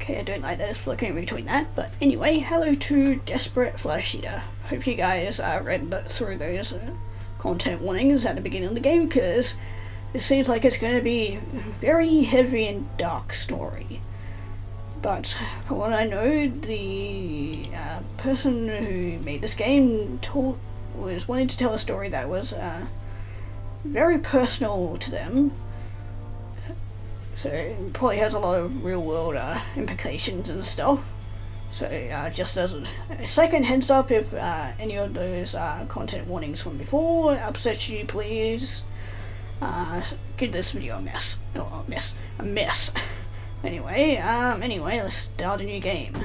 Okay, I don't like that it's flickering between that. But anyway, hello to Desperate Flesheater. Hope you guys read through those content warnings at the beginning of the game, because it seems like it's going to be a very heavy and dark story. But from what I know, the person who made this game was wanting to tell a story that was very personal to them. So it probably has a lot of real world implications and stuff. So just as a second heads up, if any of those content warnings from before upset you, please give this video a mess. Oh, a mess. Anyway, let's start a new game.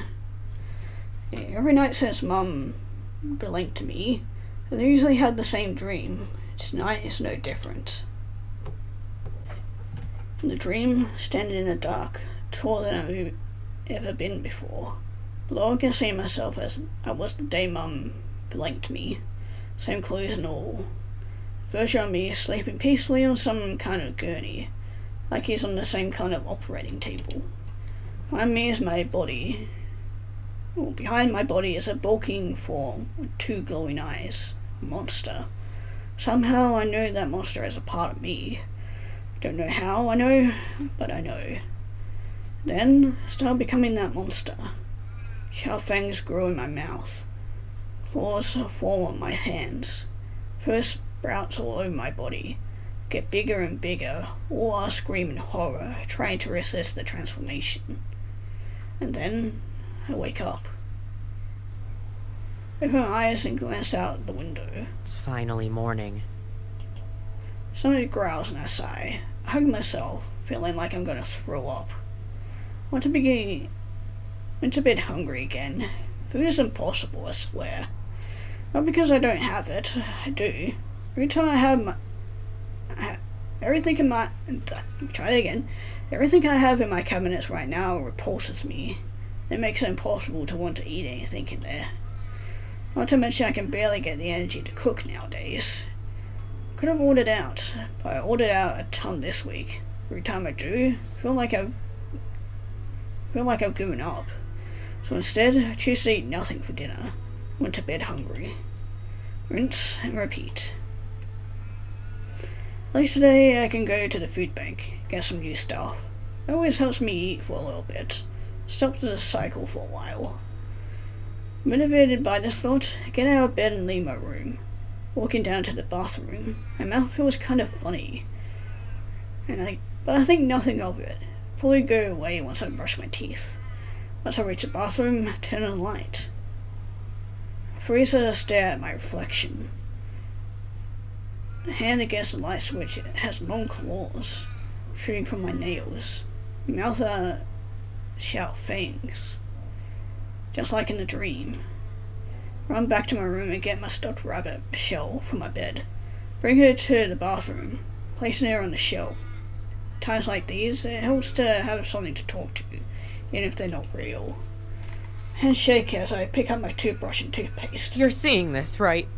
Every night since Mum blinked to me, I usually had the same dream. Tonight is no different. In the dream, standing in the dark, taller than I've ever been before. Below I can see myself as I was the day Mum blinked me. Same clothes and all. A version of me is sleeping peacefully on some kind of gurney, like he's on the same kind of operating table. Behind me is my body. Well, behind my body is a bulking form with two glowing eyes. A monster. Somehow I know that monster is a part of me. Don't know how I know, but I know. Then I start becoming that monster. Sharp fangs grow in my mouth. Claws form on my hands. First sprouts all over my body. Get bigger and bigger, all I scream in horror, trying to resist the transformation. And then I wake up. Open my eyes and glance out the window. It's finally morning. Somebody growls and I sigh. I hug myself, feeling like I'm gonna throw up. Went to bed hungry again. Food is impossible, I swear. Not because I don't have it, I do. Every time I have everything I have in my cabinets right now repulses me. It makes it impossible to want to eat anything in there. Not to mention I can barely get the energy to cook nowadays. Could have ordered out, but I ordered out a ton this week. Every time I do, I feel like I've given up. So instead, I choose to eat nothing for dinner. Went to bed hungry. Rinse and repeat. At least today I can go to the food bank, get some new stuff. It always helps me eat for a little bit. Stops the cycle for a while. Motivated by this thought, I get out of bed and leave my room. Walking down to the bathroom, my mouth feels kind of funny. But I think nothing of it. Probably go away once I brush my teeth. Once I reach the bathroom, I turn on the light. I freeze as I stare at my reflection. The hand against the light switch has long claws, shooting from my nails. My mouth are sharp fangs, just like in the dream. Run back to my room and get my stuffed rabbit shell from my bed. Bring her to the bathroom, placing her on the shelf. Times like these, it helps to have something to talk to, even if they're not real. Hands shake as I pick up my toothbrush and toothpaste. You're seeing this, right?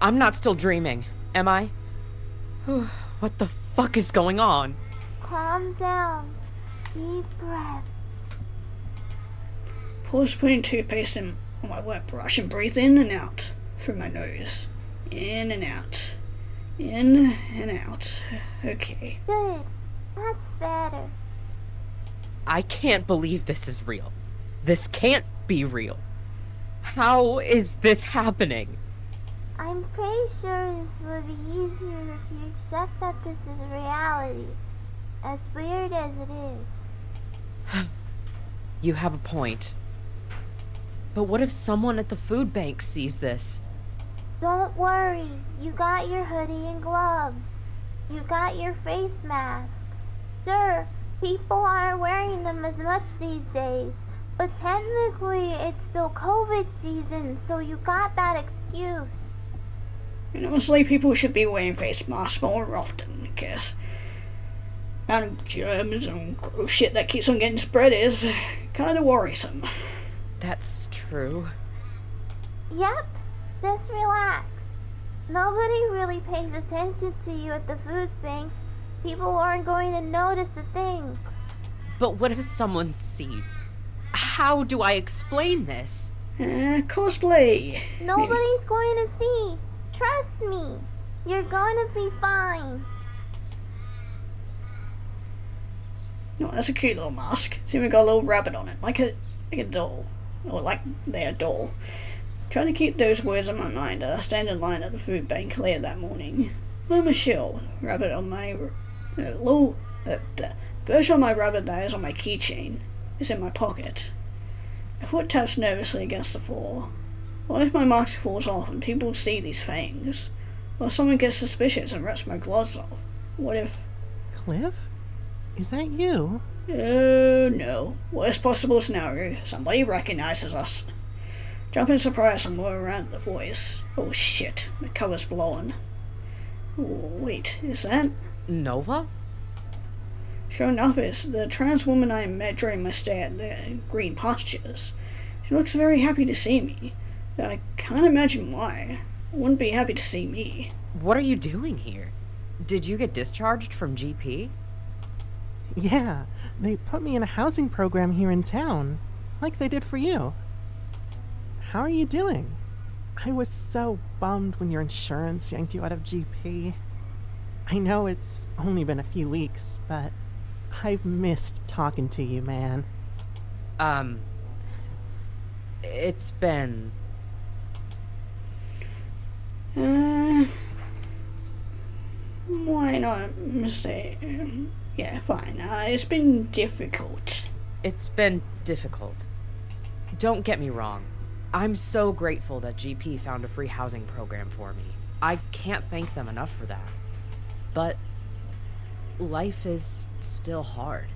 I'm not still dreaming, am I? What the fuck is going on? Calm down. Deep breath. Pause putting toothpaste in on my wet brush and breathe in and out through my nose. In and out. In and out. Okay. Good. That's better. I can't believe this is real. This can't be real. How is this happening? I'm pretty sure this would be easier if you accept that this is reality. As weird as it is. You have a point. But what if someone at the food bank sees this? Don't worry. You got your hoodie and gloves. You got your face mask. Sure, people aren't wearing them as much these days. But technically, it's still COVID season, so you got that excuse. And honestly, people should be wearing face masks more often, because amount of germs and gross shit that keeps on getting spread is kind of worrisome. That's true. Yep, just relax. Nobody really pays attention to you at the food bank. People aren't going to notice a thing. But what if someone sees? How do I explain this? Cosplay. Nobody's going to see. Trust me. You're going to be fine. No, that's a cute little mask. See, we got a little rabbit on it, like a doll, or like their doll. Trying to keep those words in my mind as I stand in line at the food bank late that morning. Well, Michelle, rabbit on my the version of my rabbit that is on my keychain is in my pocket. My foot taps nervously against the floor. What if my mask falls off and people see these fangs? Or someone gets suspicious and rips my gloves off? What if... Cliff? Is that you? Oh no. Worst possible scenario. Somebody recognizes us. Jump in surprise and whirl around the voice. Oh shit, the cover's blown. Oh, wait, is that... Nova? Sure enough, it's the trans woman I met during my stay at the green pastures. She looks very happy to see me. I can't imagine why. Wouldn't be happy to see me. What are you doing here? Did you get discharged from GP? Yeah, they put me in a housing program here in town, like they did for you. How are you doing? I was so bummed when your insurance yanked you out of GP. I know it's only been a few weeks, but I've missed talking to you, man. It's been... Why not say... Yeah, fine. It's been difficult. It's been difficult. Don't get me wrong. I'm so grateful that GP found a free housing program for me. I can't thank them enough for that. But life is still hard.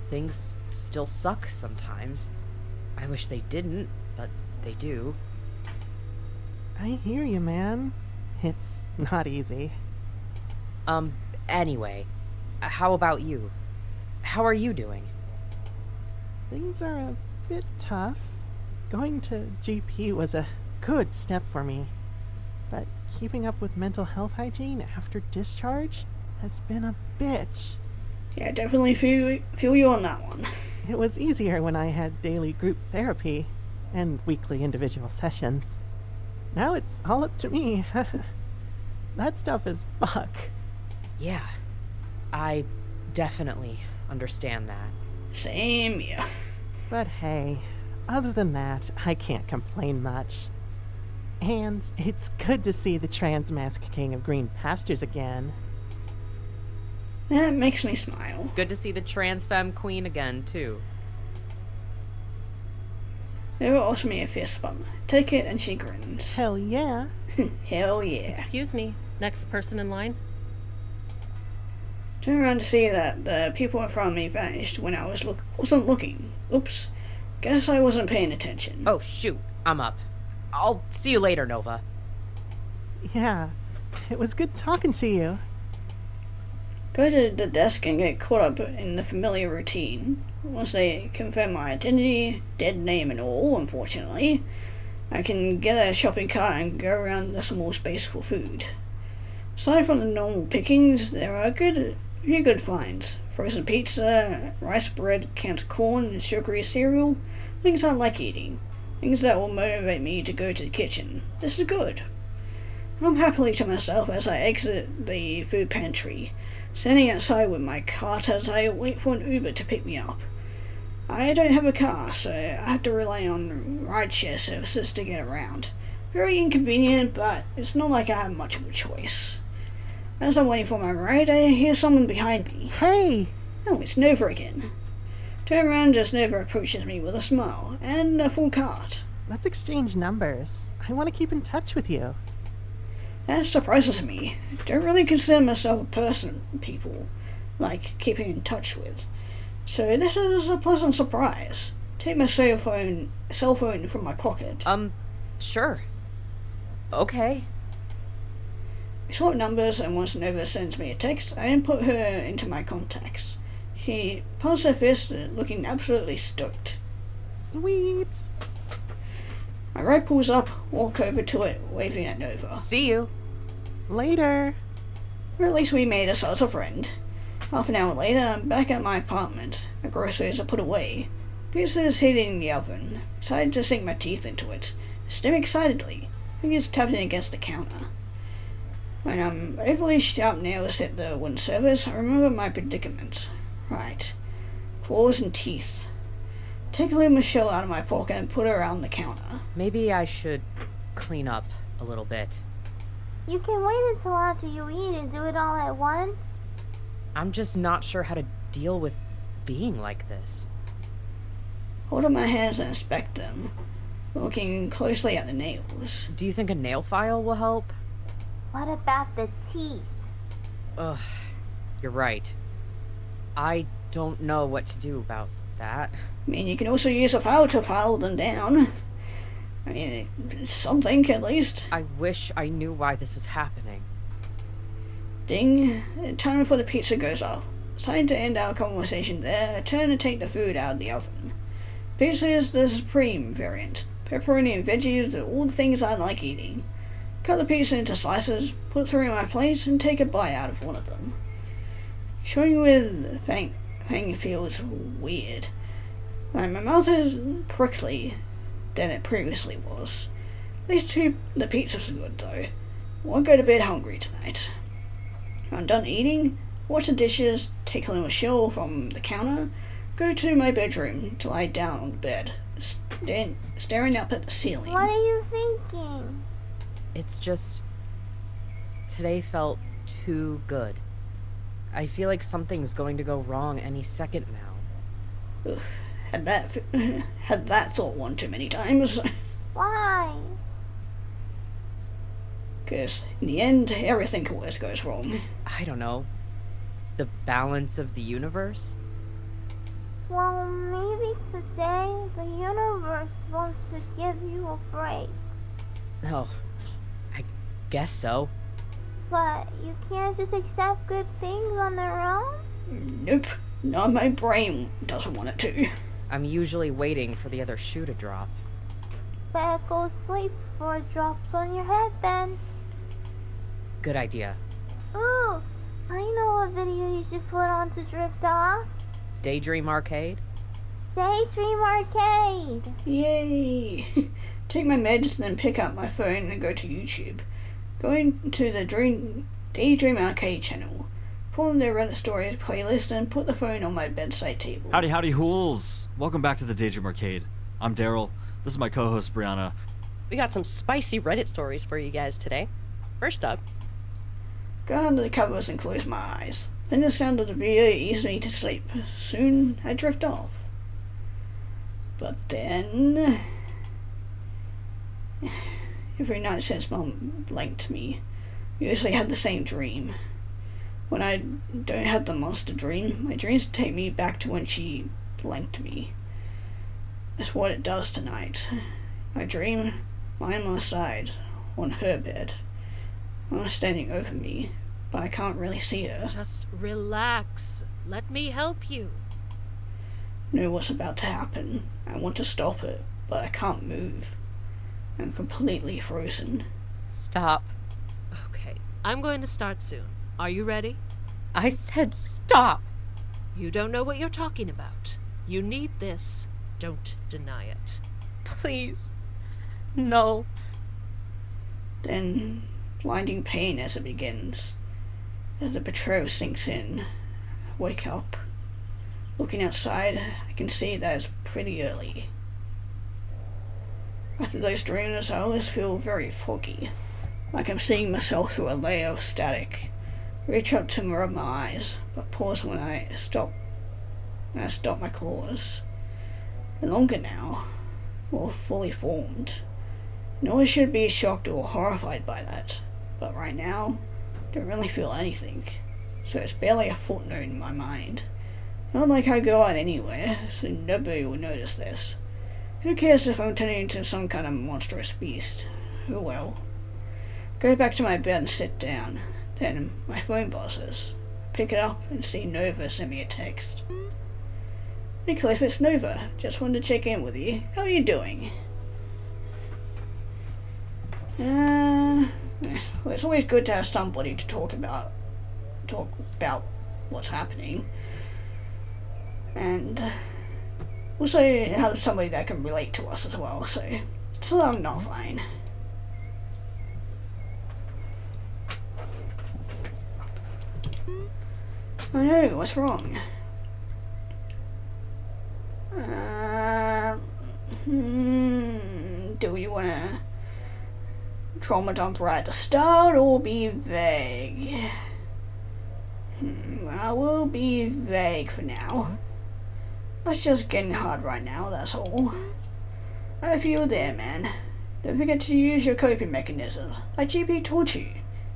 Things still suck sometimes. I wish they didn't, but they do. I hear you, man. It's not easy. Anyway, how about you? How are you doing? Things are a bit tough. Going to GP was a good step for me, but keeping up with mental health hygiene after discharge has been a bitch. Yeah, definitely feel you on that one. It was easier when I had daily group therapy and weekly individual sessions. Now it's all up to me. That stuff is fuck. Yeah, I definitely understand that. Same, yeah. But hey, other than that, I can't complain much. And it's good to see the trans mask king of green pastures again. That makes me smile. Good to see the trans femme queen again, too. They will offer me a fist bump. Take it and she grins. Hell yeah. Hell yeah. Excuse me, next person in line. Turn around to see that the people in front of me vanished when I wasn't looking. Oops. Guess I wasn't paying attention. Oh, shoot. I'm up. I'll see you later, Nova. Yeah, it was good talking to you. Go to the desk and get caught up in the familiar routine. Once they confirm my identity, dead name and all, unfortunately, I can get a shopping cart and go around the small space for food. Aside from the normal pickings, there are few good finds. Frozen pizza, rice bread, canned corn, and sugary cereal. Things I like eating. Things that will motivate me to go to the kitchen. This is good. I'm happily to myself as I exit the food pantry, standing outside with my cart as I wait for an Uber to pick me up. I don't have a car, so I have to rely on rideshare services to get around. Very inconvenient, but it's not like I have much of a choice. As I'm waiting for my ride, I hear someone behind me. Hey! Oh, it's Nova again. Turn around as Nova approaches me with a smile and a full cart. Let's exchange numbers. I want to keep in touch with you. That surprises me. I don't really consider myself a person people like keeping in touch with. So this is a pleasant surprise. Take my cell phone from my pocket. Sure. Okay. We swap numbers, and once Nova sends me a text, I input her into my contacts. She pulls her fist, looking absolutely stoked. Sweet. My ride pulls up, walk over to it, waving at Nova. See you. Later. Or at least we made ourselves a friend. Half an hour later, I'm back at my apartment. My groceries are put away. Pizza is heating in the oven. Decided to sink my teeth into it. Stim excitedly. Fingers tapping against the counter. When overly sharp nails hit the wooden surface, I remember my predicament. Right. Claws and teeth. Take a little Michelle out of my pocket and put her on the counter. Maybe I should clean up a little bit. You can wait until after you eat and do it all at once. I'm just not sure how to deal with being like this. Hold up my hands and inspect them, looking closely at the nails. Do you think a nail file will help? What about the teeth? Ugh, you're right. I don't know what to do about that. I mean, you can also use a file to file them down. I mean, it's something at least. I wish I knew why this was happening. Ding. The timer for the pizza goes off. Deciding to end our conversation there, I turn to take the food out of the oven. Pizza is the supreme variant. Pepperoni and veggies are all the things I like eating. Cut the pizza into slices, put three on my plate, and take a bite out of one of them. Chewing with fang feels weird. My mouth is prickly than it previously was. At least the pizza's good though. Won't go to bed hungry tonight. I'm done eating, wash the dishes, take a little chill from the counter, go to my bedroom to lie down on the bed, staring up at the ceiling. What are you thinking? It's just... today felt too good. I feel like something's going to go wrong any second now. Ugh, had that thought one too many times. Why? Because in the end, everything always goes wrong. I don't know. The balance of the universe? Well, maybe today the universe wants to give you a break. Oh, I guess so. But you can't just accept good things on their own? Nope, not my brain doesn't want it to. I'm usually waiting for the other shoe to drop. Better go to sleep before it drops on your head then. Good idea. Ooh, I know a video you should put on to drift off. Daydream Arcade? Daydream Arcade! Yay! Take my meds, then pick up my phone and go to YouTube. Going to the Daydream Arcade channel. Pull on their Reddit Stories playlist and put the phone on my bedside table. Howdy hools! Welcome back to the Daydream Arcade. I'm Daryl. This is my co-host Brianna. We got some spicy Reddit stories for you guys today. First up, Go under the covers and close my eyes. Then the sound of the video eased me to sleep. Soon I drift off. But then... every night since Mum blanked me, I usually had the same dream. When I don't have the monster dream, my dreams take me back to when she blanked me. That's what it does tonight. I dream lying on my side, on her bed. Mama's standing over me, but I can't really see her. Just relax. Let me help you. I know what's about to happen. I want to stop it, but I can't move. I'm completely frozen. Stop. Okay, I'm going to start soon. Are you ready? I said stop! You don't know what you're talking about. You need this. Don't deny it. Please. No. Then, blinding pain as it begins. As the betrayal sinks in, I wake up. Looking outside, I can see that it's pretty early. After those dreams, I always feel very foggy, like I'm seeing myself through a layer of static. Reach up to rub my eyes, but pause when I stop my claws. They're longer now, more fully formed. No one should be shocked or horrified by that, but right now, I don't really feel anything, so it's barely a footnote in my mind. Not like I go out anywhere, so nobody will notice this. Who cares if I'm turning into some kind of monstrous beast? Oh well. Go back to my bed and sit down. Then my phone buzzes. Pick it up and see Nova send me a text. Hey Cliff, it's Nova. Just wanted to check in with you. How are you doing? Well, it's always good to have somebody to talk about what's happening. And Also, have somebody that can relate to us as well, so tell her I'm not fine. Oh no, what's wrong? Do you wanna trauma dump right at the start or be vague? I will be vague for now. It's just getting hard right now, that's all. I feel there, man. Don't forget to use your coping mechanisms, like GP taught you.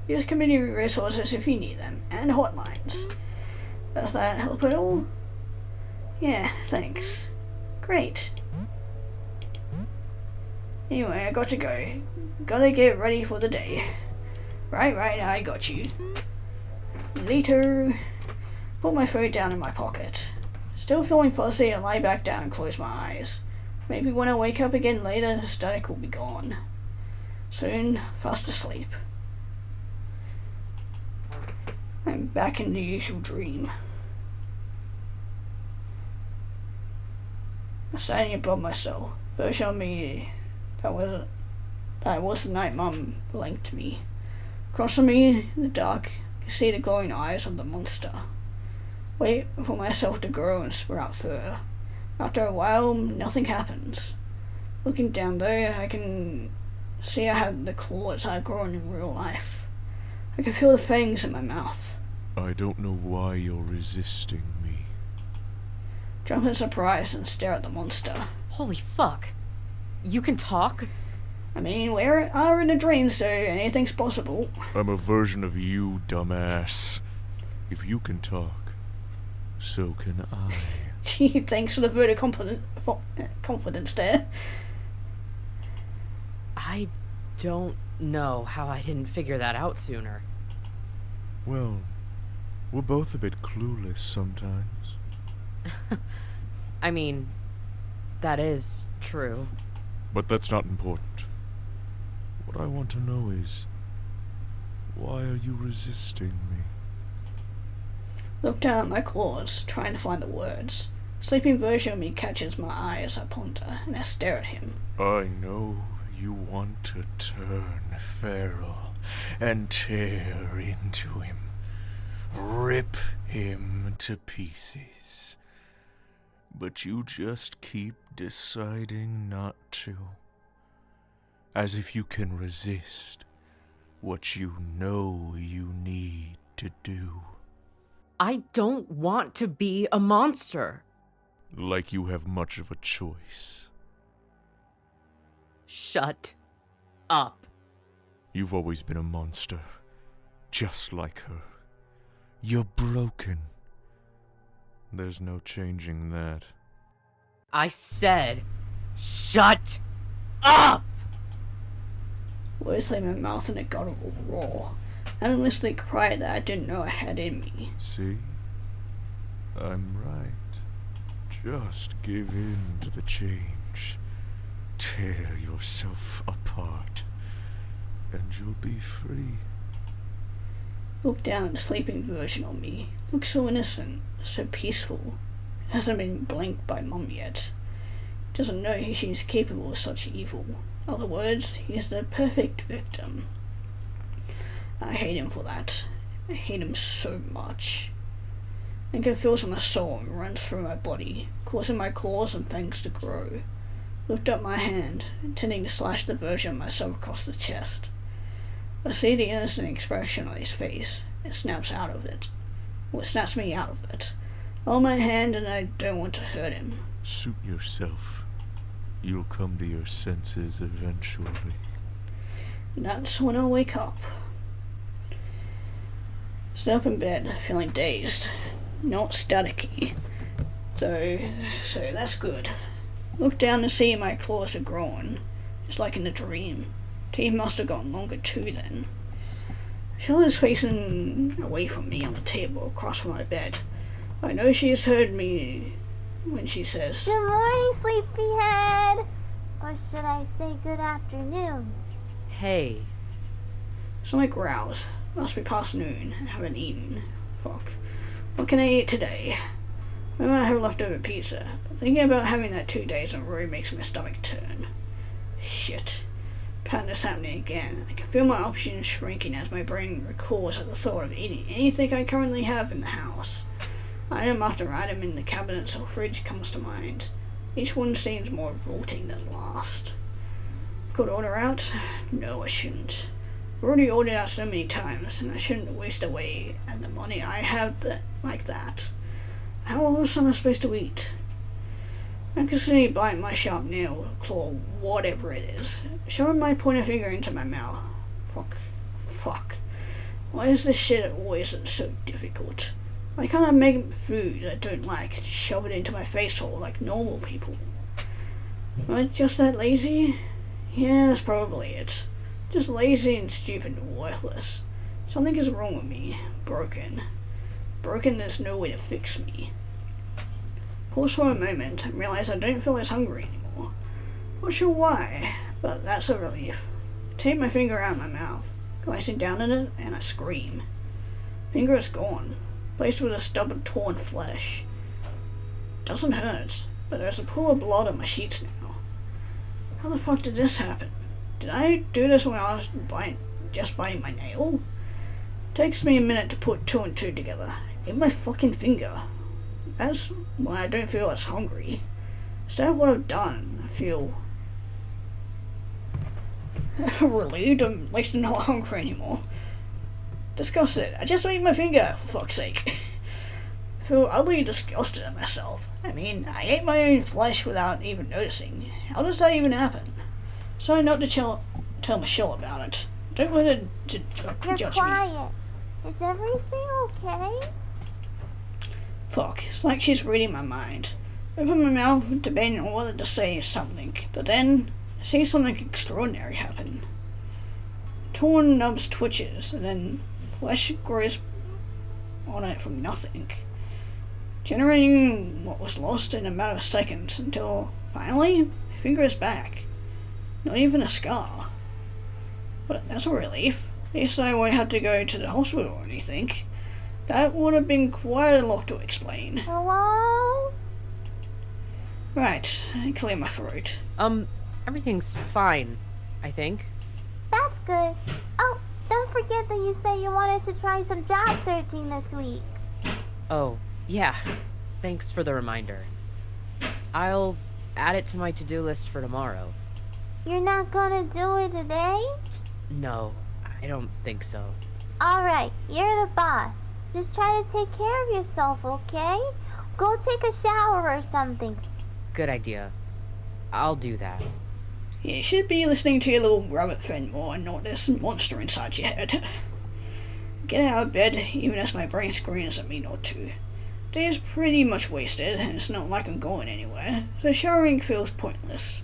Use community resources if you need them, and hotlines. Does that help at all? Yeah, thanks. Great. Anyway, I got to go. Gotta get ready for the day. Right, I got you. Later. Put my phone down in my pocket. Still feeling fuzzy, I lie back down and close my eyes. Maybe when I wake up again later, the static will be gone. Soon, fast asleep. I'm back in the usual dream. I'm standing above myself. Version of me that was the night Mum blinked me. Across from me in the dark, I can see the glowing eyes of the monster. Wait for myself to grow and sprout fur. After a while, nothing happens. Looking down though, I can see I have the claws I've grown in real life. I can feel the fangs in my mouth. I don't know why you're resisting me. Jump in surprise and stare at the monster. Holy fuck. You can talk? I mean, we are in a dream, so anything's possible. I'm a version of you, dumbass. If you can talk, so can I. Gee, thanks for the vote of confidence there. I don't know how I didn't figure that out sooner. Well, we're both a bit clueless sometimes. I mean, that is true. But that's not important. What I want to know is, why are you resisting me? Look down at my claws, trying to find the words. Sleeping version of me catches my eye as I ponder, and I stare at him. I know you want to turn feral and tear into him. Rip him to pieces. But you just keep deciding not to. As if you can resist what you know you need to do. I don't want to be a monster. Like you have much of a choice. Shut up. You've always been a monster. Just like her. You're broken. There's no changing that. I said, shut up! Words leave my mouth in a guttural roar. I endlessly cried that I didn't know I had in me. See? I'm right. Just give in to the change. Tear yourself apart. And you'll be free. Look down at the sleeping version of me. Looks so innocent, so peaceful. Hasn't been blinked by Mum yet. Doesn't know she's capable of such evil. In other words, he's the perfect victim. I hate him for that. I hate him so much. I can feel my soul run through my body, causing my claws and fangs to grow. Lift up my hand, intending to slash the version of myself across the chest. I see the innocent expression on his face. It snaps out of it. Well, it snaps me out of it. I hold my hand and I don't want to hurt him. Suit yourself. You'll come to your senses eventually. And that's when I wake up. Sit up in bed, feeling dazed. Not staticky. So that's good. Look down and see my claws are growing. Just like in the dream. Teeth must have gotten longer too then. Charlotte's facing away from me on the table across from my bed. I know she has heard me when she says, Good morning, sleepyhead! Or should I say good afternoon? Hey. So I growls. Must be past noon. I haven't eaten. Fuck. What can I eat today? I might have leftover pizza, but thinking about having that 2 days in a row makes my stomach turn. Shit. Pattern is happening again. I can feel my options shrinking as my brain recoils at the thought of eating anything I currently have in the house. Item after item in the cabinets or fridge comes to mind. Each one seems more revolting than last. Could order out? No, I shouldn't. I've already ordered out so many times, and I shouldn't waste away at the money I have like that. How else am I supposed to eat? I can see bite my sharp nail, claw, whatever it is, shoving my pointer finger into my mouth. Fuck. Why is this shit always so difficult? Why can't I make food I don't like, shove it into my face hole like normal people? Am I just that lazy? Yeah, that's probably it. Just lazy and stupid and worthless. Something is wrong with me. Broken. There's no way to fix me. Pause for a moment and realize I don't feel as hungry anymore. Not sure why, but that's a relief. I take my finger out of my mouth, glancing down at it, and I scream. Finger is gone, placed with a stub of torn flesh. Doesn't hurt, but there's a pool of blood on my sheets now. How the fuck did this happen? Did I do this when I was just biting my nail? Takes me a minute to put 2 and 2 together. In my fucking finger. That's why I don't feel as hungry. Instead of what I've done, I feel relieved. I'm at least not hungry anymore. Disgusted. I just ate my finger, for fuck's sake. I feel utterly disgusted at myself. I mean, I ate my own flesh without even noticing. How does that even happen? Sorry not to tell Michelle about it. Don't let her You're judge quiet. Is everything okay? Fuck, it's like she's reading my mind. Open my mouth, debating on whether to say something, but then I see something extraordinary happen. Torn nubs twitches, and then flesh grows on it from nothing, generating what was lost in a matter of seconds until, finally, my finger is back. Not even a scar. But that's a relief. At least I won't have to go to the hospital or anything. That would have been quite a lot to explain. Hello? Right, I clear my throat. Everything's fine, I think. That's good. Oh, don't forget that you said you wanted to try some job searching this week. Oh, yeah. Thanks for the reminder. I'll add it to my to-do list for tomorrow. You're not gonna do it today? No, I don't think so. Alright, you're the boss. Just try to take care of yourself, okay? Go take a shower or something. Good idea. I'll do that. You should be listening to your little rabbit friend more and not this monster inside your head. Get out of bed, even as my brain screams at me not to. Day is pretty much wasted, and it's not like I'm going anywhere, so showering feels pointless.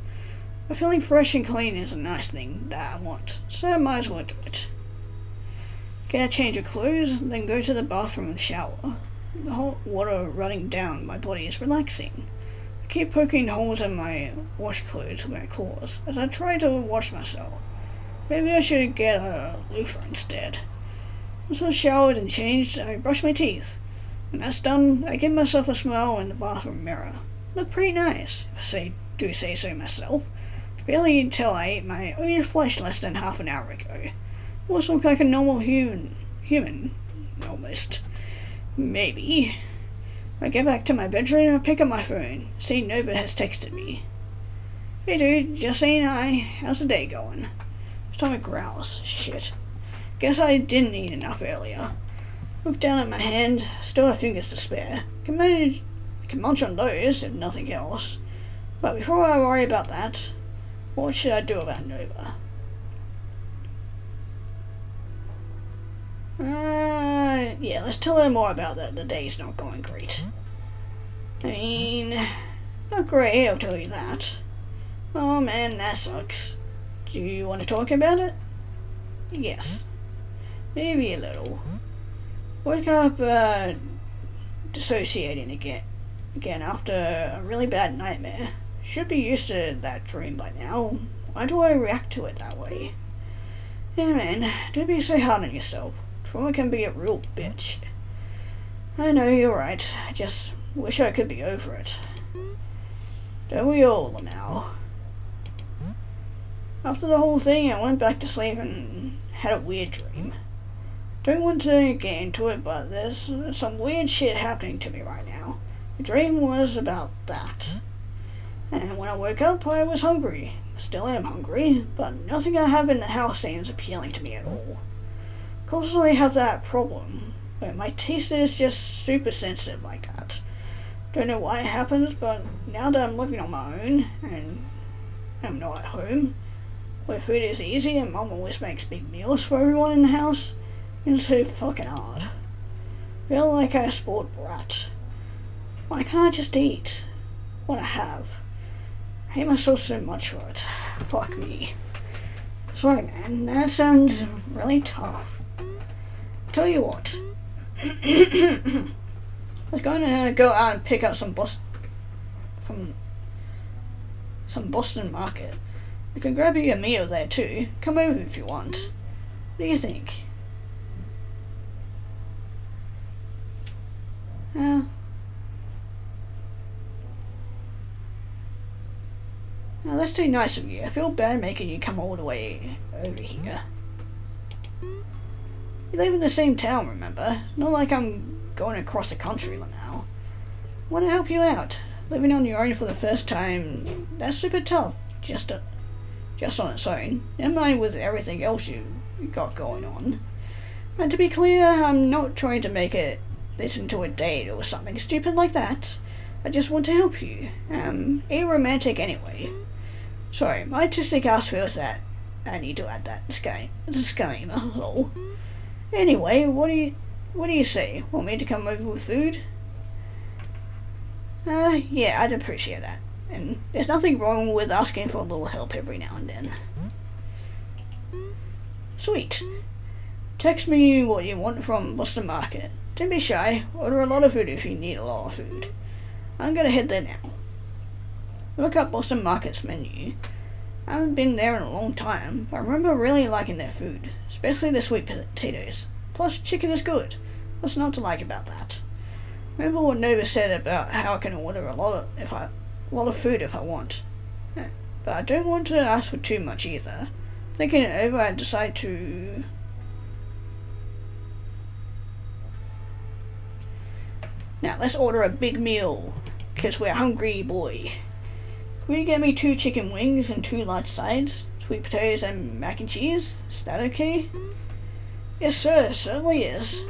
But feeling fresh and clean is a nice thing that I want, so I might as well do it. Get a change of clothes, then go to the bathroom and shower. The hot water running down my body is relaxing. I keep poking holes in my wash clothes with my claws as I try to wash myself. Maybe I should get a loofah instead. Once I've showered and changed, I brush my teeth. When that's done, I give myself a smile in the bathroom mirror. Look pretty nice, if I do say so myself. I can barely tell I ate my own flesh less than half an hour ago. Almost look like a normal human. Almost. Maybe. I get back to my bedroom and I pick up my phone. See Nova has texted me. Hey dude, just saying hi. How's the day going? Stomach growls. Shit. Guess I didn't eat enough earlier. Look down at my hand. Still have fingers to spare. Can munch on those if nothing else. But before I worry about that, what should I do about Nova? Yeah, let's tell her more about that. The day's not going great. I mean, not great, I'll tell you that. Oh man, that sucks. Do you want to talk about it? Yes. Maybe a little. Woke up, dissociating again after a really bad nightmare. Should be used to that dream by now. Why do I react to it that way? Yeah man, don't be so hard on yourself. Trauma can be a real bitch. I know, you're right. I just wish I could be over it. Don't we all now? After the whole thing, I went back to sleep and had a weird dream. Don't want to get into it, but there's some weird shit happening to me right now. The dream was about that. And when I woke up, I was hungry. Still am hungry, but nothing I have in the house seems appealing to me at all. Constantly have that problem, but my taste is just super sensitive like that. Don't know why it happens, but now that I'm living on my own, and I'm not at home, where food is easy and Mum always makes big meals for everyone in the house, it's so fucking hard. Feel like a spoiled brat. Why can't I just eat what I have? I hate myself so much for it. Fuck me. Sorry man, that sounds really tough. Tell you what. I was going to go out and pick up some from some Boston Market. I can grab you a meal there too. Come over if you want. What do you think? Now that's too nice of you. I feel bad making you come all the way over here. We live in the same town, remember? Not like I'm going across the country now. I want to help you out. Living on your own for the first time, that's super tough. Just on its own. Never mind with everything else you got going on. And to be clear, I'm not trying to make this into a date or something stupid like that. I just want to help you. Aromantic anyway. Sorry, my artistic ass feels that I need to add that disclaimer. Lol. Anyway, what do you say? Want me to come over with food? Yeah, I'd appreciate that. And there's nothing wrong with asking for a little help every now and then. Sweet. Text me what you want from Boston Market. Don't be shy. Order a lot of food if you need a lot of food. I'm gonna head there now. Look up Boston Market's menu. I haven't been there in a long time, but I remember really liking their food, especially the sweet potatoes. Plus, chicken is good. What's not to like about that? Remember what Nova said about how I can order a lot of food if I want. But I don't want to ask for too much either. Thinking it over, I decide to... Now, let's order a big meal, because we're hungry, boy. Will you get me 2 chicken wings and 2 large sides, sweet potatoes and mac and cheese? Is that okay? Yes, sir, it certainly is.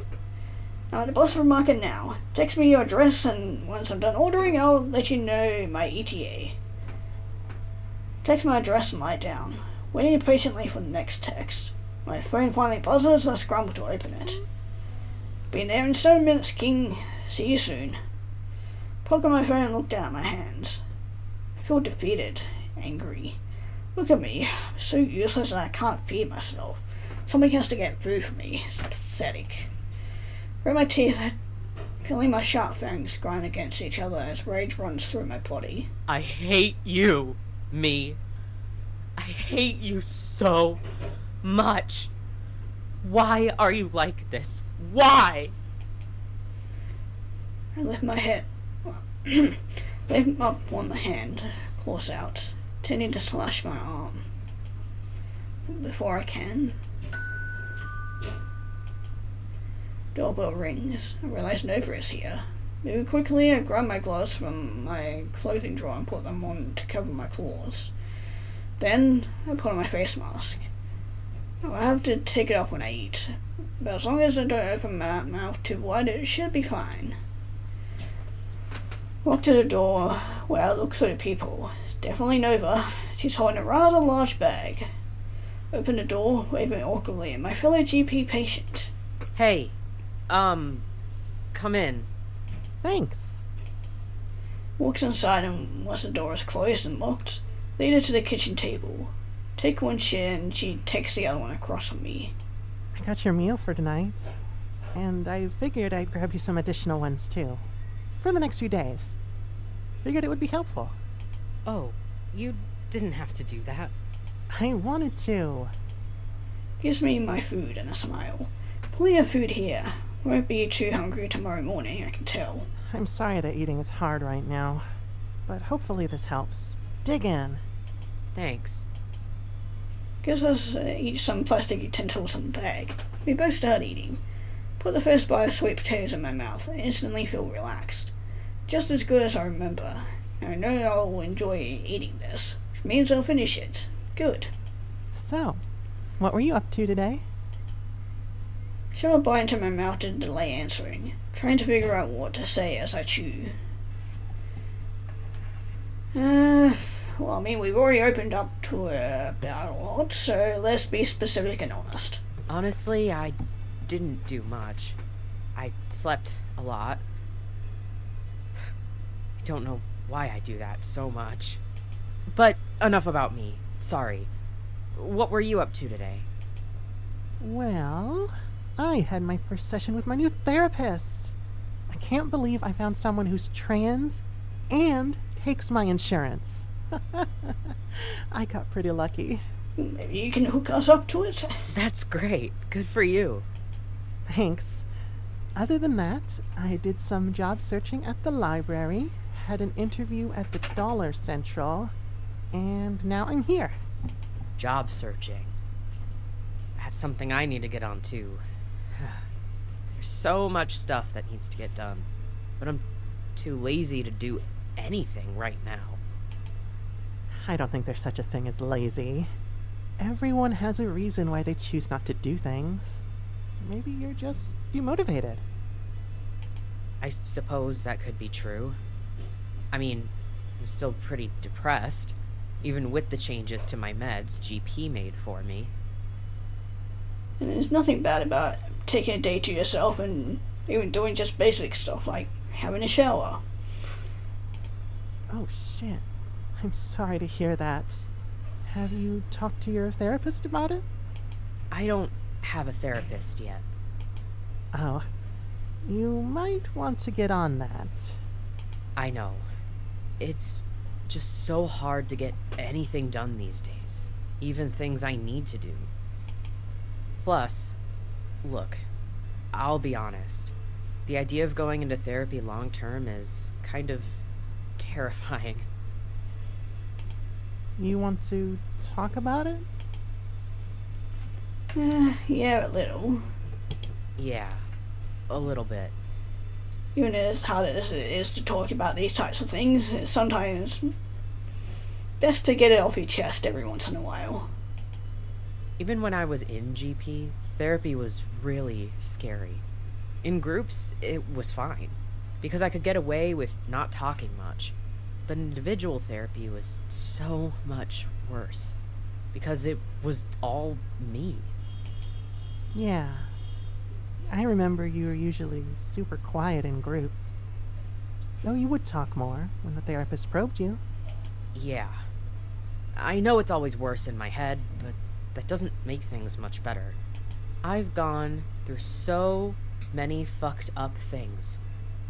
I'm at the Boston Market now. Text me your address, and once I'm done ordering, I'll let you know my ETA. Text my address and lie down, waiting patiently for the next text. When my phone finally buzzes, I scramble to open it. Been there in 7 minutes, King. See you soon. Pocket my phone and look down at my hands. I feel defeated, angry. Look at me. I'm so useless and I can't feed myself. Somebody has to get food for me. It's pathetic. Grit my teeth, feeling my sharp fangs grind against each other as rage runs through my body. I hate you, me. I hate you so much. Why are you like this? Why? I lift my head, lift up one hand, claws out, tending to slash my arm. Before I can, doorbell rings. I realize Nova is here. Moving quickly, I grab my gloves from my clothing drawer and put them on to cover my claws. Then, I put on my face mask. I have to take it off when I eat, but as long as I don't open my mouth too wide, it should be fine. Walk to the door, where I look through the people. It's definitely Nova. She's holding a rather large bag. Open the door, waving awkwardly at my fellow GP patient. Hey, come in. Thanks. Walks inside, and once the door is closed and locked, lead her to the kitchen table. Take one chair and she takes the other one across from me. I got your meal for tonight, and I figured I'd grab you some additional ones too. For the next few days. Figured it would be helpful. Oh, you didn't have to do that. I wanted to. Gives me my food and a smile. Plenty of food here. Won't be too hungry tomorrow morning, I can tell. I'm sorry that eating is hard right now, but hopefully this helps. Dig in. Thanks. Gives us each some plastic utensils and bag. We both start eating. Put the first bite of sweet potatoes in my mouth and instantly feel relaxed. Just as good as I remember. I know I'll enjoy eating this, which means I'll finish it. Good. So, what were you up to today? Shove a bite into my mouth to delay answering, trying to figure out what to say as I chew. Well, I mean, we've already opened up to about a lot, so let's be specific and honest. Honestly, I didn't do much. I slept a lot. I don't know why I do that so much. But enough about me. Sorry. What were you up to today? Well, I had my first session with my new therapist. I can't believe I found someone who's trans and takes my insurance. I got pretty lucky. Maybe you can hook us up to it? That's great. Good for you. Thanks. Other than that, I did some job searching at the library, had an interview at the Dollar Central, and now I'm here. Job searching. That's something I need to get on too. There's so much stuff that needs to get done, but I'm too lazy to do anything right now. I don't think there's such a thing as lazy. Everyone has a reason why they choose not to do things. Maybe you're just demotivated. I suppose that could be true. I mean, I'm still pretty depressed, even with the changes to my meds GP made for me. And there's nothing bad about taking a day to yourself and even doing just basic stuff like having a shower. Oh shit. I'm sorry to hear that. Have you talked to your therapist about it? I don't have a therapist yet. Oh. You might want to get on that. I know. It's just so hard to get anything done these days, even things I need to do. Plus, look, I'll be honest. The idea of going into therapy long term is kind of terrifying. You want to talk about it? Yeah, a little. Yeah, a little bit. Even as hard as it is to talk about these types of things, it's sometimes best to get it off your chest every once in a while. Even when I was in GP, therapy was really scary. In groups, it was fine, because I could get away with not talking much. But individual therapy was so much worse, because it was all me. Yeah. I remember you were usually super quiet in groups. Though you would talk more when the therapist probed you. Yeah. I know it's always worse in my head, but that doesn't make things much better. I've gone through so many fucked up things.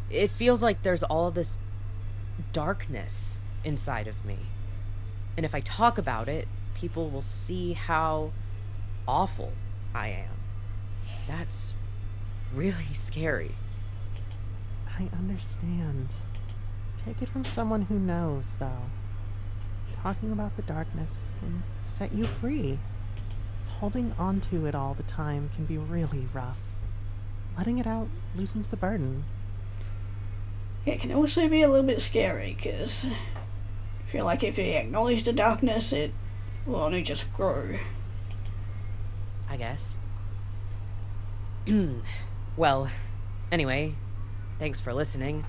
It feels like there's all this darkness inside of me. And if I talk about it, people will see how awful I am. That's really scary. I understand. Take it from someone who knows, though. Talking about the darkness can set you free. Holding on to it all the time can be really rough. Letting it out loosens the burden. It can also be a little bit scary, because I feel like if you acknowledge the darkness, it will only just grow. I guess. Well, anyway, thanks for listening.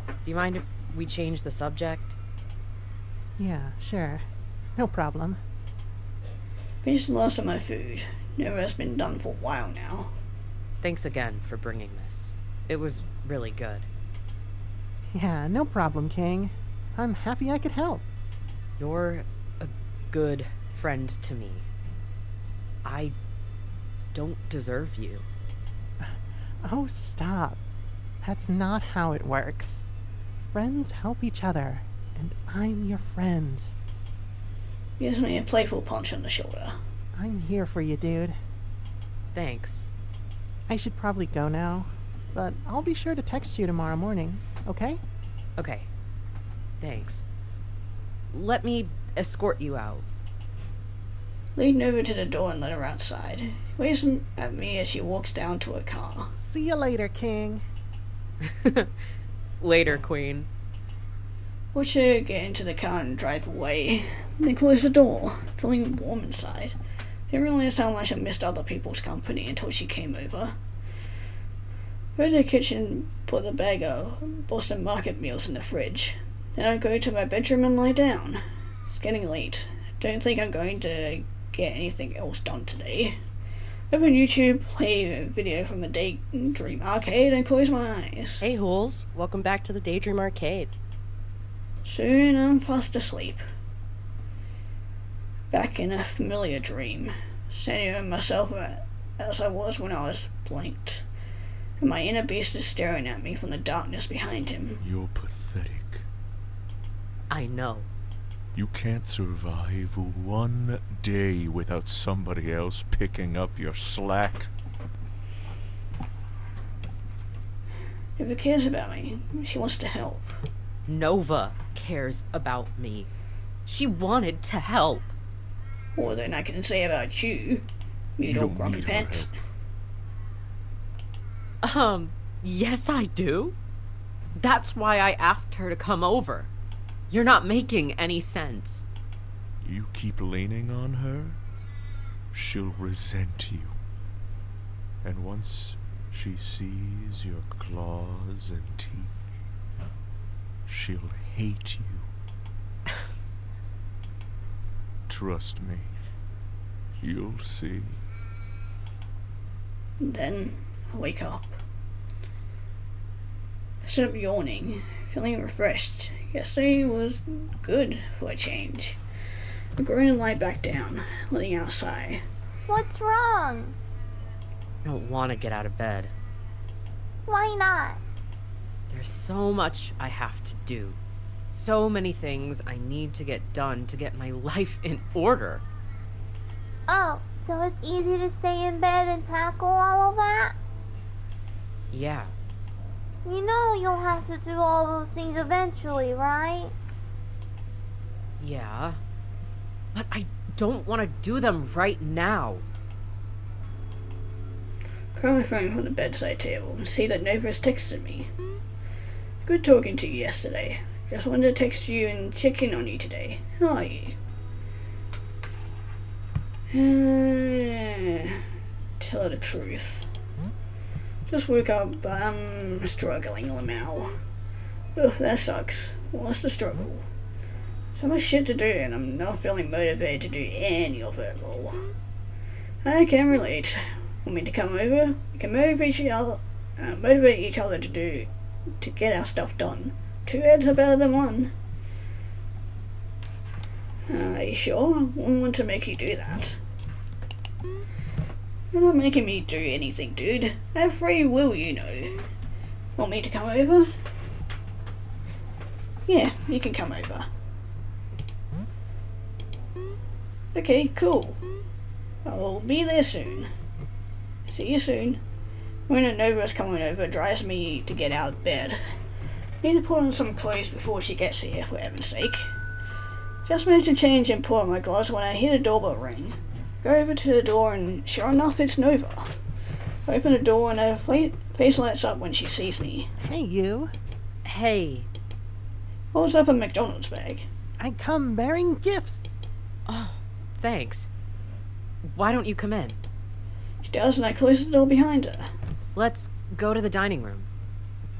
Do you mind if we change the subject? Yeah, sure. No problem. Finished the last of my food. Never has been done for a while now. Thanks again for bringing this. It was really good. Yeah, no problem, King. I'm happy I could help. You're a good friend to me. I don't deserve you. Oh, stop. That's not how it works. Friends help each other, and I'm your friend. Gives me a playful punch on the shoulder. I'm here for you, dude. Thanks. I should probably go now, but I'll be sure to text you tomorrow morning. okay? Okay. Thanks. Let me escort you out. Leading over to the door and let her outside. He waves at me as she walks down to her car. See you later, King. Later, Queen. Watch her get into the car and drive away. Then close the door, feeling warm inside. Didn't realize how much I missed other people's company until she came over. Go to the kitchen, put the bag of Boston Market meals in the fridge. Then I go to my bedroom and lie down. It's getting late. Don't think I'm going to get anything else done today. Open YouTube, play a video from the Daydream Arcade, and close my eyes. Hey, Hools. Welcome back to the Daydream Arcade. Soon I'm fast asleep. Back in a familiar dream, standing over myself as I was when I was blinked. And my inner beast is staring at me from the darkness behind him. You're pathetic. I know. You can't survive one day without somebody else picking up your slack. Nova cares about me. She wants to help. Nova cares about me. She wanted to help. More than I can say about you, you don't old grumpy need her pants. Yes I do. That's why I asked her to come over. You're not making any sense. You keep leaning on her, she'll resent you. And once she sees your claws and teeth, she'll hate you. Trust me, you'll see. Then I wake up. I sit up yawning, feeling refreshed. Yesterday was good for a change. I groan and lie back down, letting out a sigh. What's wrong? I don't want to get out of bed. Why not? There's so much I have to do. So many things I need to get done to get my life in order. Oh, so it's easy to stay in bed and tackle all of that? Yeah. You know you'll have to do all those things eventually, right? Yeah. But I don't want to do them right now. Grab my phone from the bedside table and see that Nova's texted me. Good talking to you yesterday. Just wanted to text you and check in on you today. How are you? Tell her the truth. Just woke up, but I'm struggling, Lamau. Ugh, that sucks. What's the struggle? So much shit to do, and I'm not feeling motivated to do any of it, lol. I can relate. Want me to come over? We can motivate each other to get our stuff done. Two heads are better than one. Are you sure? I wouldn't want to make you do that. You're not making me do anything, dude. I have free will, you know. Want me to come over? Yeah, you can come over. Okay, cool. I'll be there soon. See you soon. When Nova's coming over, it drives me to get out of bed. Need to put on some clothes before she gets here, for heaven's sake. Just managed to change and put on my gloves when I hear the doorbell ring. Go over to the door and sure enough it's Nova. I open the door and her face lights up when she sees me. Hey, you. Hey. Holds up a McDonald's bag. I come bearing gifts. Oh, thanks. Why don't you come in? She does and I close the door behind her. Let's go to the dining room.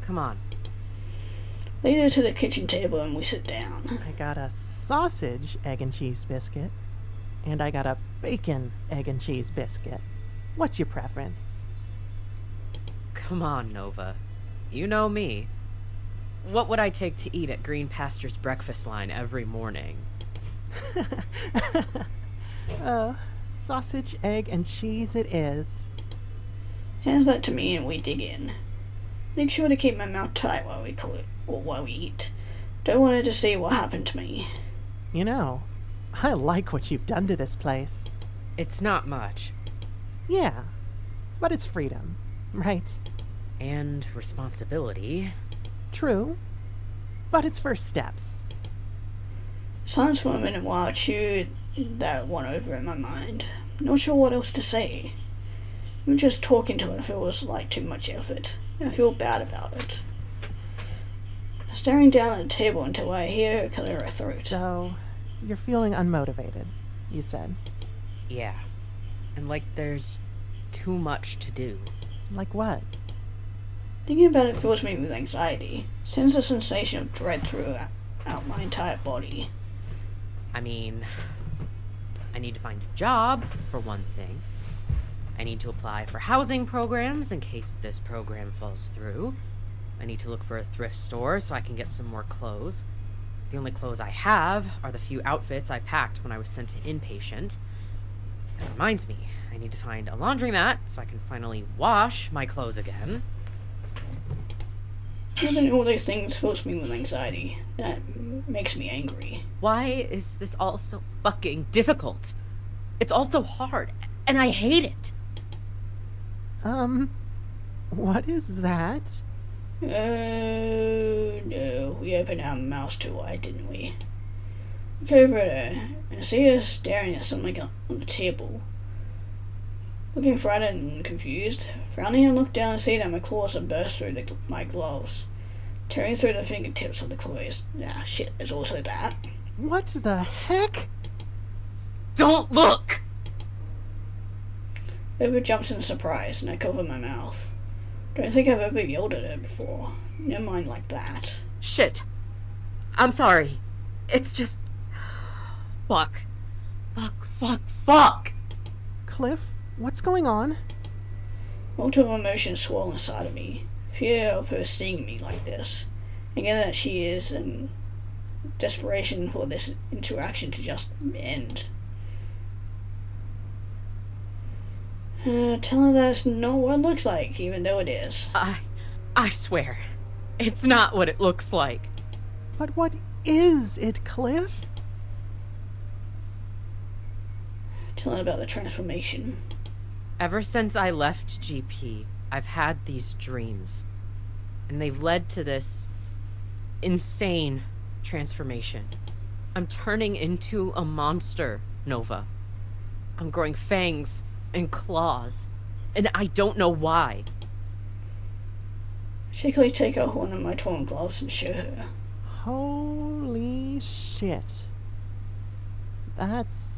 Come on. Lead her to the kitchen table and we sit down. I got a sausage egg and cheese biscuit. And I got a bacon egg and cheese biscuit. What's your preference? Come on, Nova. You know me. What would I take to eat at Green Pasture's breakfast line every morning? Sausage, egg, and cheese it is. Hands that to me and we dig in. Make sure to keep my mouth tight while we eat. Don't want her to see what happened to me. You know, I like what you've done to this place. It's not much. Yeah, but it's freedom, right? And responsibility. True, but it's first steps. Silence for a minute while I chew that one over in my mind. Not sure what else to say. Even just talking to her feels like too much effort. I feel bad about it. Staring down at the table until I hear her clear her throat. So, you're feeling unmotivated, you said. Yeah. And like there's too much to do. Like what? Thinking about it fills me with anxiety. Sends a sensation of dread throughout my entire body. I mean, I need to find a job, for one thing. I need to apply for housing programs in case this program falls through. I need to look for a thrift store so I can get some more clothes. The only clothes I have are the few outfits I packed when I was sent to inpatient. That reminds me, I need to find a laundromat so I can finally wash my clothes again. Using all those things fills me with anxiety. That makes me angry. Why is this all so fucking difficult? It's all so hard, and I hate it. What is that? Oh no, we opened our mouths too wide, didn't we? Look over at her and see her staring at something on the table. Looking frightened and confused, frowning, I look down and see that my claws have burst through my gloves, tearing through the fingertips of the clothes. Ah, shit, there's also that. What the heck? Don't look! Eva jumps in surprise and I cover my mouth. Don't think I've ever yelled at her before. Never mind like that. Shit. I'm sorry. It's just... Fuck. Fuck. Cliff, what's going on? Multiple emotions swirl inside of me. Fear of her seeing me like this. Again that she is in desperation for this interaction to just end. Tell her that it's not what it looks like, even though it is. I swear. It's not what it looks like. But what is it, Cliff? Tell her about the transformation. Ever since I left GP, I've had these dreams. And they've led to this insane transformation. I'm turning into a monster, Nova. I'm growing fangs and claws, and I don't know why. Shakily take out one of my torn gloves and show her. Holy shit. That's...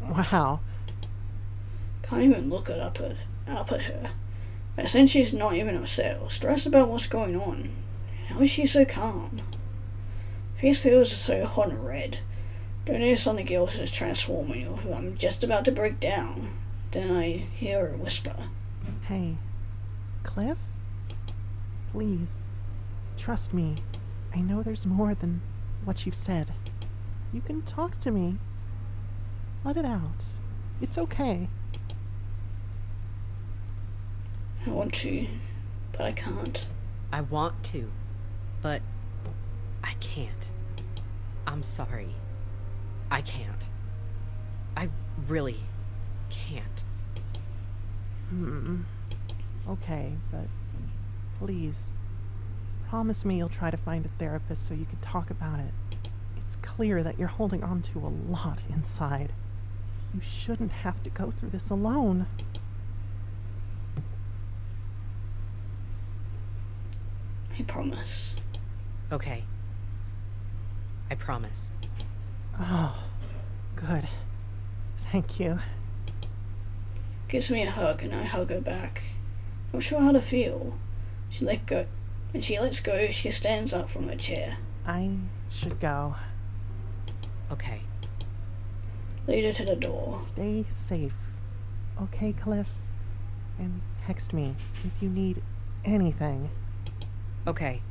wow. Can't even look up at her. I sense she's not even upset or stressed about what's going on. How is she so calm? Face feels so hot and red. Don't know if something else is transforming or if I'm just about to break down. Then I hear her whisper. Hey, Cliff? Please, trust me. I know there's more than what you've said. You can talk to me. Let it out. It's okay. I want to, but I can't. I want to, but I can't. I'm sorry. I can't. I really can't. Okay, but please, promise me you'll try to find a therapist so you can talk about it. It's clear that you're holding on to a lot inside. You shouldn't have to go through this alone. I promise. Okay. I promise. Oh, good. Thank you. Gives me a hug and I hug her back. Not sure how to feel. She let go. When she lets go, she stands up from her chair. I should go. Okay. Lead her to the door. Stay safe. Okay, Cliff? And text me if you need anything. Okay.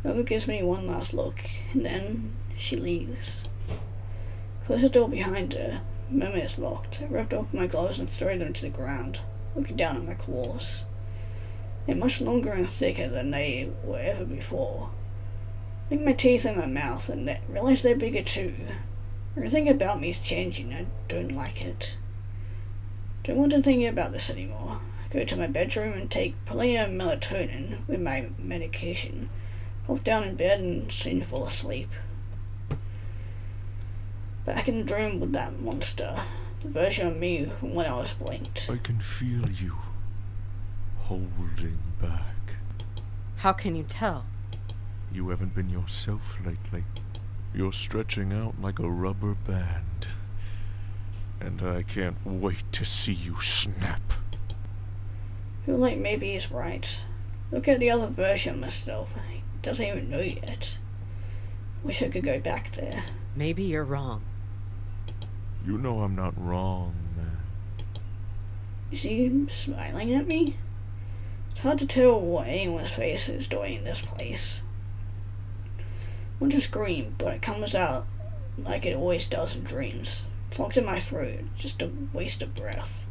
Eva gives me one last look, and then she leaves. Close the door behind her. The moment it's locked, I ripped off my gloves and threw them to the ground, looking down at my claws. They're much longer and thicker than they were ever before. I lick my teeth in my mouth and realize they're bigger too. Everything about me is changing. I don't like it. Don't want to think about this anymore. I I go to my bedroom and take plenty of melatonin with my medication. Pop down in bed and soon fall asleep. Back in the dream with that monster, the version of me from when I was blinked. I can feel you holding back. How can you tell? You haven't been yourself lately. You're stretching out like a rubber band. And I can't wait to see you snap. I feel like maybe he's right. Look at the other version of myself. He doesn't even know yet. Wish I could go back there. Maybe you're wrong. You know I'm not wrong, man. Is he smiling at me? It's hard to tell what anyone's face is doing in this place. I want to scream, but it comes out like it always does in dreams. Clogged in my throat, just a waste of breath.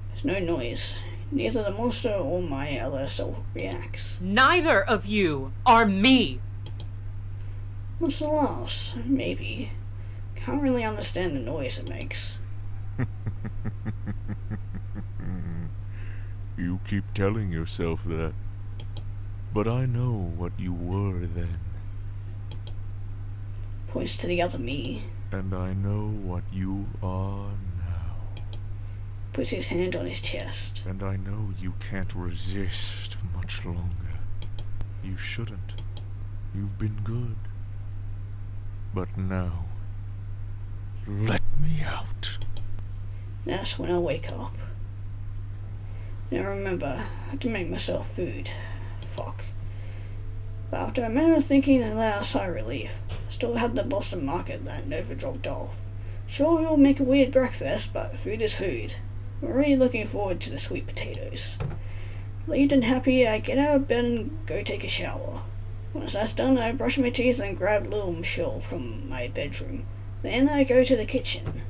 There's no noise. Neither the monster or my other self reacts. Neither of you are me! What's the loss? Maybe. Can't really understand the noise it makes. You keep telling yourself that. But I know what you were then. Points to the other me. And I know what you are now. Puts his hand on his chest. And I know you can't resist much longer. You shouldn't. You've been good. But now, let me out. That's when I wake up. And I remember I had to make myself food. Fuck. But after a minute of thinking and let out a sigh of relief, I still had the Boston market that never dropped off. Sure, it'll make a weird breakfast, but food is food. I'm really looking forward to the sweet potatoes. Relieved and happy, I get out of bed and go take a shower. Once that's done, I brush my teeth and grab little Michelle from my bedroom. Then I go to the kitchen.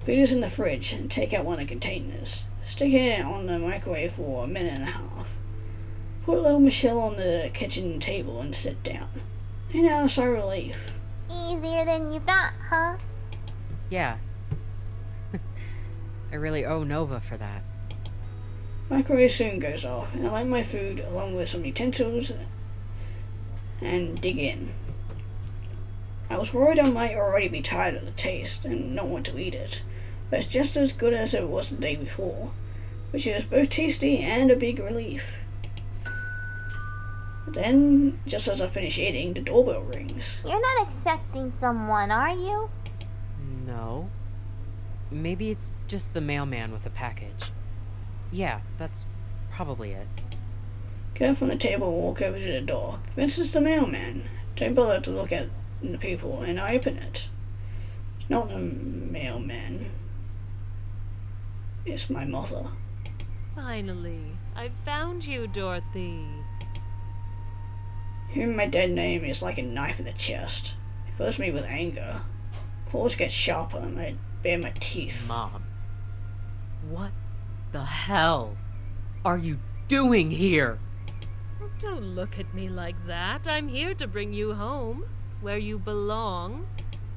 Food is in the fridge and take out one of the containers. Stick it on the microwave for a minute and a half. Put little Michelle on the kitchen table and sit down. And out a sigh of relief. Easier than you thought, huh? Yeah. I really owe Nova for that. Microwave soon goes off, and I light my food along with some utensils and dig in. I was worried I might already be tired of the taste and not want to eat it, but it's just as good as it was the day before, which is both tasty and a big relief. But then, just as I finish eating, the doorbell rings. You're not expecting someone, are you? No. Maybe it's just the mailman with a package. Yeah, that's probably it. Get up from the table and walk over to the door. Convince it's the mailman. Don't bother to look at the people, and I open it. It's not the mailman. It's my mother. Finally, I found you, Dorothy. Hearing my dead name is like a knife in the chest. It fills me with anger. Claws get sharper and I bare my teeth. Mom, what the hell are you doing here? Don't look at me like that. I'm here to bring you home, where you belong.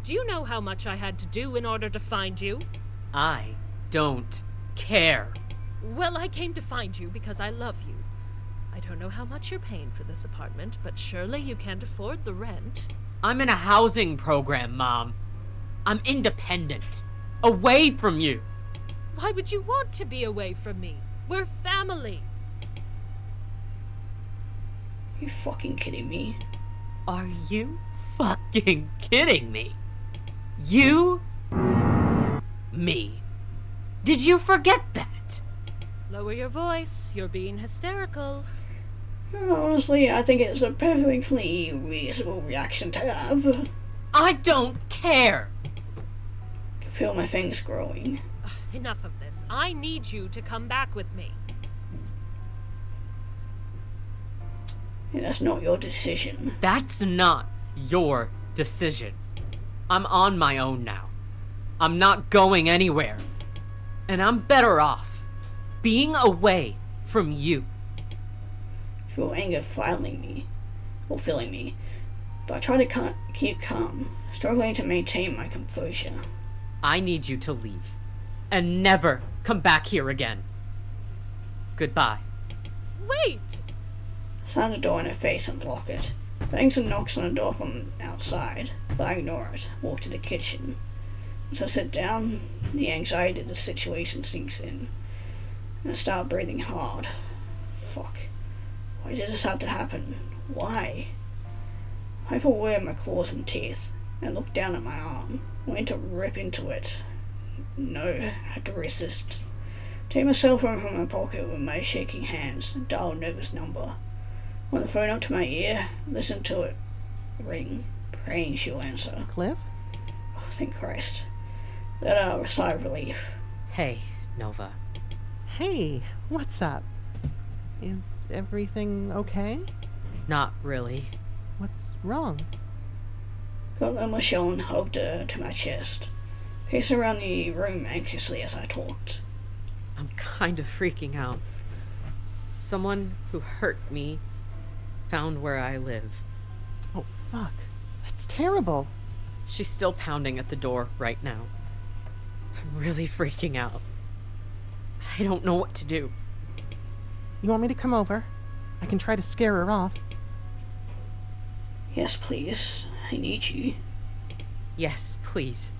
Do you know how much I had to do in order to find you? I don't care. Well, I came to find you because I love you. I don't know how much you're paying for this apartment, but surely you can't afford the rent. I'm in a housing program, Mom. I'm independent. Away from you. Why would you want to be away from me? We're family. You fucking kidding me? Are you fucking kidding me? You? Me. Did you forget that? Lower your voice. You're being hysterical. Honestly, I think it's a perfectly reasonable reaction to have. I don't care. I can feel my fangs growing. Enough of this. I need you to come back with me. And that's not your decision. That's not your decision. I'm on my own now. I'm not going anywhere. And I'm better off being away from you. I feel anger filling me, but I try to keep calm, struggling to maintain my composure. I need you to leave and never come back here again. Goodbye. Wait! Slam the door in her face and lock it. Bangs and knocks on the door from outside, but I ignore it. Walk to the kitchen. As I sit down, the anxiety of the situation sinks in, and I start breathing hard. Fuck. Why did this have to happen? Why? I pull away my claws and teeth, and look down at my arm, wanting to rip into it. No, I had to resist. Take my cell phone from my pocket with my shaking hands and dial Nova's number. Hold the phone up to my ear, listen to it ring, praying she'll answer. Cliff? Oh, thank Christ. Let out a sigh of relief. Hey, Nova. Hey, what's up? Is everything okay? Not really. What's wrong? Got on Michelle and hugged her to my chest, pacing around the room anxiously as I talked. I'm kind of freaking out. Someone who hurt me found where I live. Oh, fuck. That's terrible. She's still pounding at the door right now. I'm really freaking out. I don't know what to do. You want me to come over? I can try to scare her off. Yes, please. I need you. Yes, please.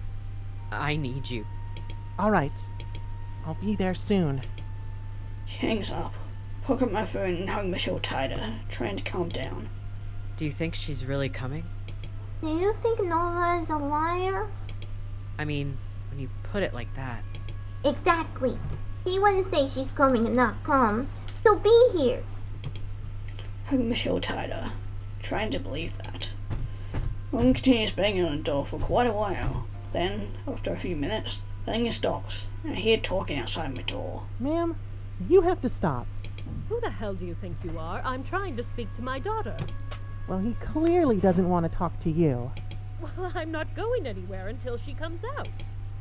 I need you. All right. I'll be there soon. She hangs up. Pocket my phone and hug Michelle tighter, trying to calm down. Do you think she's really coming? Do you think Nova is a liar? I mean, when you put it like that. Exactly. She wouldn't say she's coming and not come. She'll be here. Hug Michelle tighter, trying to believe that. Mom continues banging on the door for quite a while. Then, after a few minutes, banging stops, and I hear talking outside my door. Ma'am, you have to stop. Who the hell do you think you are? I'm trying to speak to my daughter. Well, he clearly doesn't want to talk to you. Well, I'm not going anywhere until she comes out.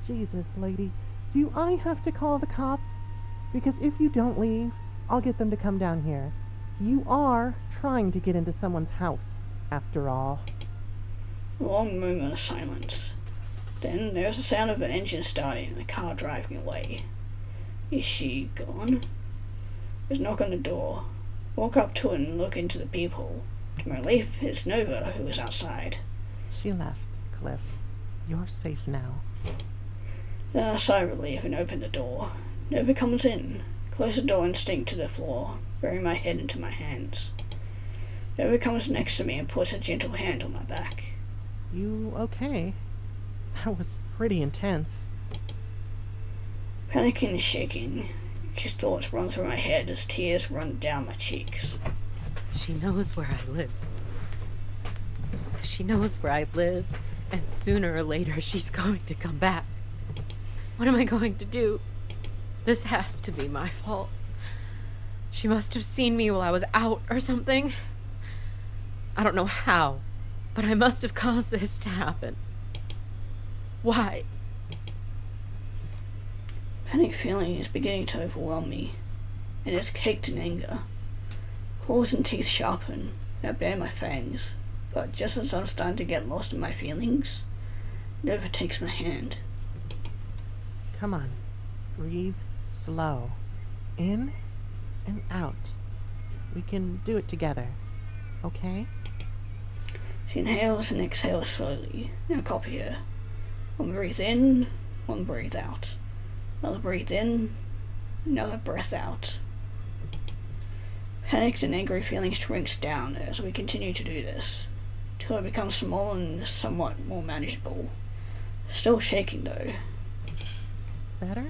Jesus, lady. Do I have to call the cops? Because if you don't leave, I'll get them to come down here. You are trying to get into someone's house, after all. A long moment of silence. Then there's the sound of an engine starting and a car driving away. Is she gone? There's a knock on the door. Walk up to it and look into the peephole. To my relief, it's Nova who is outside. She left, Cliff. You're safe now. Then I sigh of relief and open the door. Nova comes in. Close the door and sink to the floor, burying my head into my hands. Nova comes next to me and puts a gentle hand on my back. You okay? That was pretty intense. Panicking and shaking, his thoughts run through my head as tears run down my cheeks. She knows where I live. She knows where I live, and sooner or later she's going to come back. What am I going to do? This has to be my fault. She must have seen me while I was out or something. I don't know how, but I must have caused this to happen. Why? Panic feeling is beginning to overwhelm me, and it's caked in anger. Claws and teeth sharpen, and I bare my fangs, but just as I'm starting to get lost in my feelings, Nova takes my hand. Come on. Breathe slow. In and out. We can do it together. Okay? She inhales and exhales slowly. Now copy her. One breathe in, one breathe out. Another breathe in, another breath out. Panicked and angry feeling shrinks down as we continue to do this, till it becomes small and somewhat more manageable. Still shaking though. Better?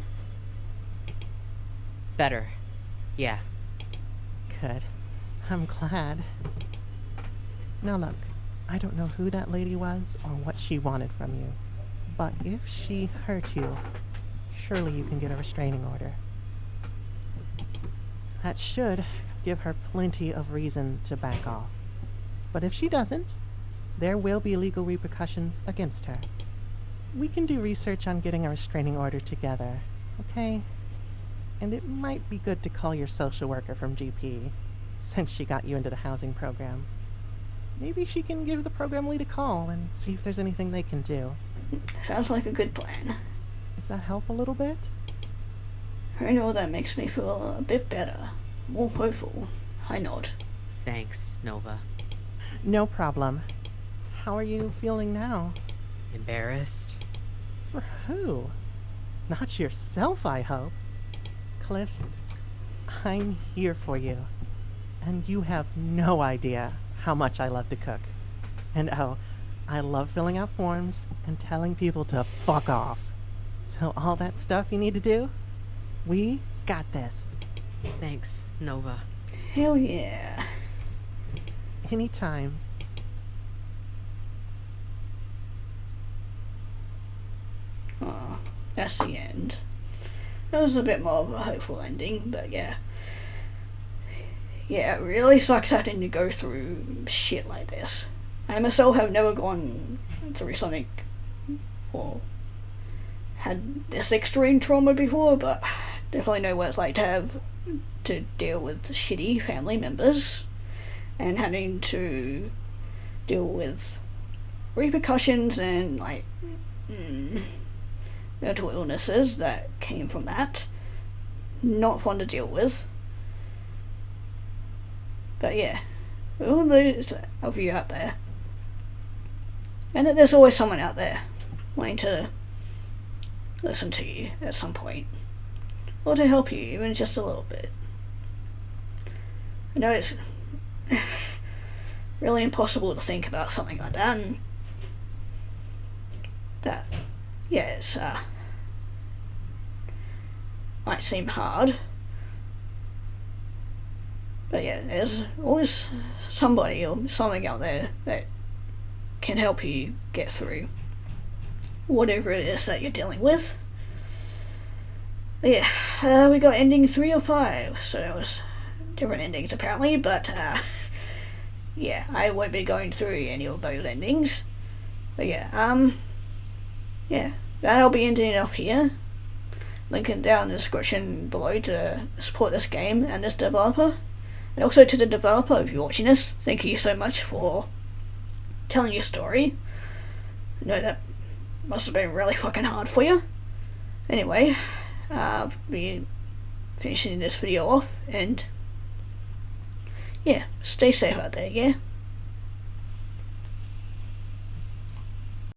Better. Yeah. Good. I'm glad. Now look, I don't know who that lady was or what she wanted from you, but if she hurt you, surely you can get a restraining order. That should give her plenty of reason to back off. But if she doesn't, there will be legal repercussions against her. We can do research on getting a restraining order together, okay? And it might be good to call your social worker from GP, since she got you into the housing program. Maybe she can give the program lead a call and see if there's anything they can do. Sounds like a good plan. Does that help a little bit? I know that makes me feel a bit better, more hopeful. I nod. Thanks, Nova. No problem. How are you feeling now? Embarrassed? For who? Not yourself, I hope. Cliff, I'm here for you. And you have no idea how much I love to cook. And oh, I love filling out forms and telling people to fuck off. So all that stuff you need to do, we got this. Thanks, Nova. Hell yeah. Anytime. Aw, that's the end. That was a bit more of a hopeful ending, but yeah. Yeah, it really sucks having to go through shit like this. I myself have never gone through something or had this extreme trauma before, but definitely know what it's like to have to deal with shitty family members and having to deal with repercussions and like mental illnesses that came from that. Not fun to deal with. But yeah, all those of you out there, and there's always someone out there wanting to listen to you at some point, or to help you even just a little bit. I know it's really impossible to think about something like that, and that, yeah, it's might seem hard. But yeah, there's always somebody or something out there that can help you get through whatever it is that you're dealing with. But yeah, we got ending 3 or 5, so there was different endings apparently, but yeah, I won't be going through any of those endings. But yeah, yeah, that'll be ending it off here. Link it down in the description below to support this game and this developer. And also to the developer, if you're watching this, thank you so much for telling your story. I know that must have been really fucking hard for you. Anyway, I'll be finishing this video off, and yeah, stay safe out there, yeah?